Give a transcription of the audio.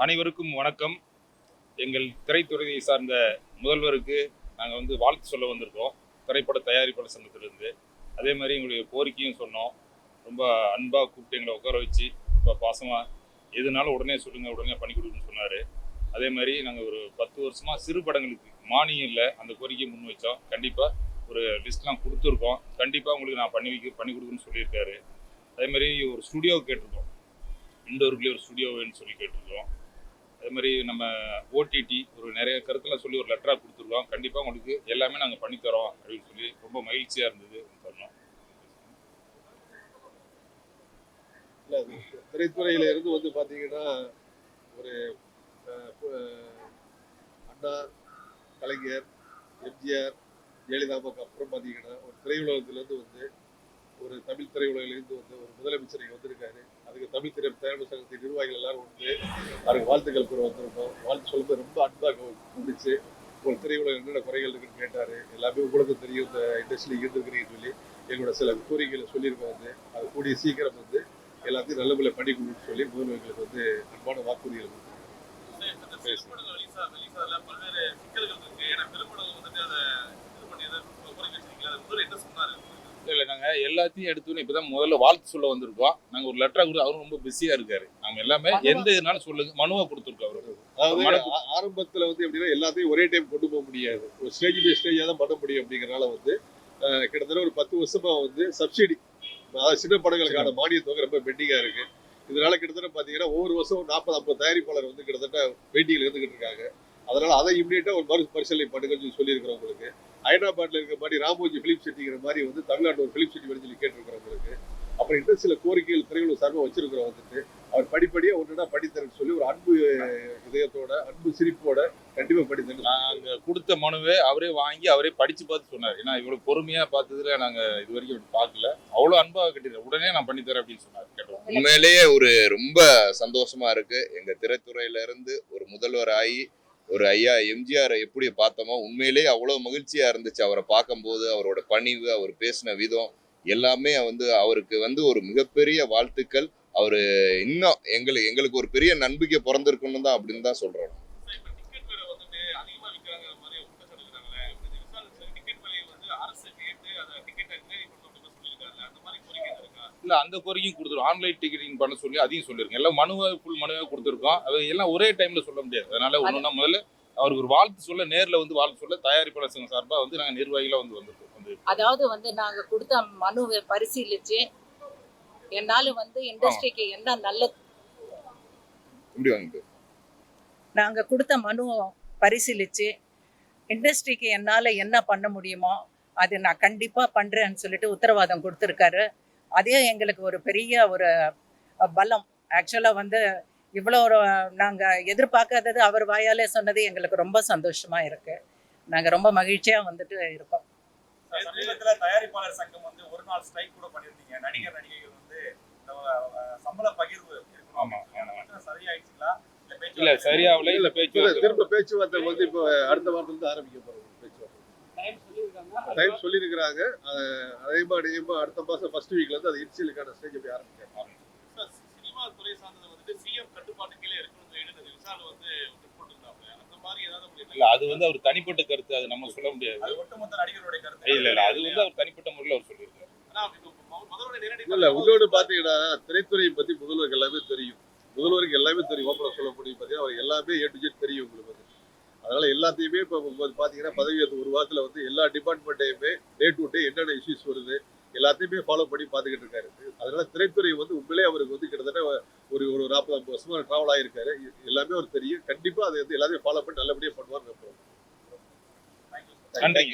அனைவருக்கும் வணக்கம். எங்கள் திரைத்துறையை சார்ந்த முதல்வருக்கு நாங்கள் வாழ்த்து சொல்ல வந்திருக்கோம், திரைப்பட தயாரிப்பாளர் சங்கத்திலிருந்து. அதே மாதிரி எங்களுடைய கோரிக்கையும் சொன்னோம். ரொம்ப அன்பாக கூப்பிட்டு எங்களை உட்கார வச்சு ரொம்ப பாசமாக எதுனாலும் உடனே சொல்லுங்கள், உடனே பண்ணி கொடுக்குன்னு சொன்னார். அதே மாதிரி நாங்கள் ஒரு 10 வருஷமாக சிறு படங்களுக்கு மானியம் இல்லை, அந்த கோரிக்கையை முன் வச்சோம். கண்டிப்பாக ஒரு லிஸ்ட்லாம் கொடுத்துருக்கோம். கண்டிப்பாக உங்களுக்கு நான் பண்ணி கொடுக்குன்னு சொல்லியிருக்காரு. அதே மாதிரி ஒரு ஸ்டுடியோ கேட்டிருக்கோம், இண்டோருக்குள்ளே ஒரு ஸ்டுடியோ வேணும்னு சொல்லி கேட்டிருக்கோம். அதே மாதிரி நம்ம ஓடிடி ஒரு நிறைய கருத்தெல்லாம் சொல்லி ஒரு லெட்டராக கொடுத்துருக்கோம். கண்டிப்பாக உங்களுக்கு எல்லாமே நாங்கள் பண்ணித்தரோம் அப்படின்னு சொல்லி ரொம்ப மகிழ்ச்சியாக இருந்தது சொன்னோம். இல்லை, திரைத்துறையில இருந்து பார்த்தீங்கன்னா ஒரு அண்ணா, கலைஞர், எம்ஜிஆர், ஜெயலலிதாவுக்கு அப்புறம் பார்த்தீங்கன்னா ஒரு திரையுலகத்திலேருந்து ஒரு தமிழ் திரையுலகிலிருந்து ஒரு முதலமைச்சர் இங்கே வந்திருக்காரு. அதுக்கு தமிழ் தயாரிப்பு சங்கத்தின் நிர்வாகிகள் எல்லாரும் அவருக்கு வாழ்த்துக்கள் கூற வந்திருக்கோம். வாழ்த்து சொல்லும்போது ரொம்ப அன்பாக இருந்துச்சு. ஒரு திரையுலகம் என்னென்ன குறைகள் இருக்குன்னு கேட்டார். எல்லாமே உங்களுக்கும் தெரியும், இந்த இண்டஸ்ட்ரியில் இருந்துருக்கிறீங்கன்னு சொல்லி எங்களோட சில கோரிக்கைகளை சொல்லியிருக்கோம். அது கூடிய சீக்கிரம் எல்லாத்தையும் நல்ல முறையில் பண்ணி கொடுன்னு சொல்லி முதல்வர்களுக்கு அன்பான வாக்குறுதிகள் கொடுத்துருக்காங்க. இல்லை, நாங்கள் எல்லாத்தையும் எடுத்துன்னு இப்போ தான் முதல்ல வாழ்த்து சொல்ல வந்திருக்கோம். நாங்கள் ஒரு லெட்டராக கொடுத்து அவரும் ரொம்ப பிஸியாக இருக்காரு. நாங்கள் எல்லாமே எந்த இதனாலும் சொல்லுங்க மனுவாக கொடுத்துருக்கோம் அவருக்கு. அதாவது ஆரம்பத்தில் எப்படின்னா எல்லாத்தையும் ஒரே டைம் கொண்டு போக முடியாது, ஒரு ஸ்டேஜ் பை ஸ்டேஜாக தான் பண்ண முடியும். அப்படிங்கிறனால கிட்டத்தட்ட ஒரு 10 வருஷமா சப்சிடி, அதாவது சின்ன படங்களுக்கான மானிய தொகை ரொம்ப பெண்டிங்காக இருக்கு. இதனால கிட்டத்தட்ட பார்த்தீங்கன்னா ஒவ்வொரு வருஷம் 40-50 தயாரிப்பாளர் கிட்டத்தட்ட வெயிட்டிங்கில் இருந்துகிட்டு இருக்காங்க. அதனால அதை இம்மிடியேட்டா ஒரு மறு பரிசீலனை பண்ணுங்கன்னு சொல்லியிருக்கிறோம். உங்களுக்கு ஹைதராபாத்ல இருக்கிற மாதிரி ராமோஜி பிலிம் சிட்டிங்கிற மாதிரி தமிழ்நாட்டில் ஒரு பிலிம் சிட்டி வேணும்னு சொல்லி கேட்டிருக்கிறவங்களுக்கு. அப்புறம் இன்னும் சில கோரிக்கைகள் திரையுலக சார்பாக வச்சிருக்கிறோம். அவர் படிப்படியாக ஒன்றுனா படித்தரன்னு சொல்லி ஒரு அன்பு இதயத்தோட, அன்பு சிரிப்போட கண்டிப்பாக படித்தரேன். நாங்கள் கொடுத்த மனுவை அவரே வாங்கி அவரே படித்து பார்த்து சொன்னார். ஏன்னா இவ்வளோ பொறுமையாக பார்த்ததுல நாங்கள் இது வரைக்கும் பார்க்கல. அவ்வளோ அன்பாக கட்டிடுறேன், உடனே நான் பண்ணித்தரேன் அப்படின்னு சொன்னார். கேட்டோம். உண்மையிலேயே ஒரு ரொம்ப சந்தோஷமா இருக்கு. எங்க திரைத்துறையில இருந்து ஒரு முதல்வர் ஆகி ஒரு ஐயா எம்ஜிஆரை எப்படி பார்த்தோமோ உண்மையிலேயே அவ்வளவு மகிழ்ச்சியா இருந்துச்சு. அவரை பார்க்கும்போது அவரோட பணிவு, அவர் பேசின விதம் எல்லாமே அவருக்கு ஒரு மிகப்பெரிய வாழ்த்துக்கள். அவரு இன்னும் எங்களுக்கு ஒரு பெரிய நம்பிக்கை பிறந்திருக்குன்னு தான் அப்படின்னு தான் சொல்றோம். இல்லை, அந்த கோரிக்கையும் கொடுத்துருவோம். ஆன்லைன் டிக்கெட்டிங் பண்ண சொல்லி அதையும் சொல்லியிருக்கோம். எல்லாம் ஃபுல் மனுவாக கொடுத்துருக்கோம். அது எல்லாம் ஒரே டைமில் சொல்ல முடியாது. அதனால ஒன்றுனா முதல்ல அவருக்கு ஒரு வாழ்த்து சொல்ல, நேரில் வாழ்த்து சொல்ல தயாரிப்பாளர் சங்கம் சார்பாக நாங்கள் நிர்வாகிகளாக வந்திருக்கோம். அதாவது நாங்கள் கொடுத்த மனுவை பரிசீலித்து என்னால் இண்டஸ்ட்ரிக்கு என்ன நல்லது, நாங்கள் கொடுத்த மனுவை பரிசீலித்து இண்டஸ்ட்ரிக்கு என்னால் என்ன பண்ண முடியுமோ அது நான் கண்டிப்பாக பண்ணுறேன்னு சொல்லிட்டு உத்தரவாதம் கொடுத்துருக்காரு. அதே எங்களுக்கு ஒரு பெரிய ஒரு பலம். ஆக்சுவலாக இவ்வளோ நாங்கள் எதிர்பார்க்காதது அவர் வாயாலே சொன்னது எங்களுக்கு ரொம்ப சந்தோஷமாக இருக்குது. நாங்கள் ரொம்ப மகிழ்ச்சியாக இருக்கோம். சமீபத்தில் தயாரிப்பாளர் சங்கம் ஒரு நாள் ஸ்ட்ரைக் கூட பண்ணியிருந்தீங்க. நடிகைகள் சம்பள பகிர்வு சரியாயிடுச்சுங்களா? இல்லை, சரியாகல. இல்லை, பேச்சுவார்த்தை இப்போ அடுத்த வாரத்துல ஆரம்பிக்க போகிறோம். டைம் சொல்லியிருக்கிறாங்க. அதே மாதிரி அடுத்த மாதம் ஃபர்ஸ்ட் வீக்ல இருந்து அது இன்சியலுக்கான ஸ்டேஜ் போய் ஆரம்பிக்கிறோம். சினிமா துறை சார்ந்தது சிஎம் கட்டுப்பாட்டு கீழே இருக்கணும்னு விசால் போட்டிருந்தாங்க. அந்த மாதிரி ஏதாவது இல்லை, அது அவர் தனிப்பட்ட கருத்து, அது நம்ம சொல்ல முடியாது. அது ஒட்டுமொத்த நடிகருடைய கருத்து. இல்லை, அது அவர் தனிப்பட்ட முறையில் அவர் சொல்லியிருக்காரு. இல்லை, இன்னொன்று பார்த்தீங்கன்னா திரைத்துறையை பற்றி முதல்வருக்கு எல்லாமே தெரியும். ஓப்பனாக சொல்ல முடியும். பார்த்தீங்கன்னா அவர் எல்லாமே A to Z தெரியும் உங்களுக்கு. அதனால எல்லாத்தையுமே இப்போ பார்த்தீங்கன்னா பதவியேற்ற ஒரு வாரத்தில் எல்லா டிபார்ட்மெண்ட்டையுமே டே டு டே என்னென்ன இஷ்யூஸ் வருது எல்லாத்தையுமே ஃபாலோ பண்ணி பார்த்துக்கிட்டு இருக்காரு. அதனால திரைத்துறை உண்மையிலே அவருக்கு கிட்டத்தட்ட ஒரு 40-50 வருஷமா டிராவல் ஆகியிருக்காரு. எல்லாமே அவர் தெரியும். கண்டிப்பாக அதை எல்லாத்தையும் ஃபாலோ பண்ணி நல்லபடியாக பண்ணுவார். நன்றி.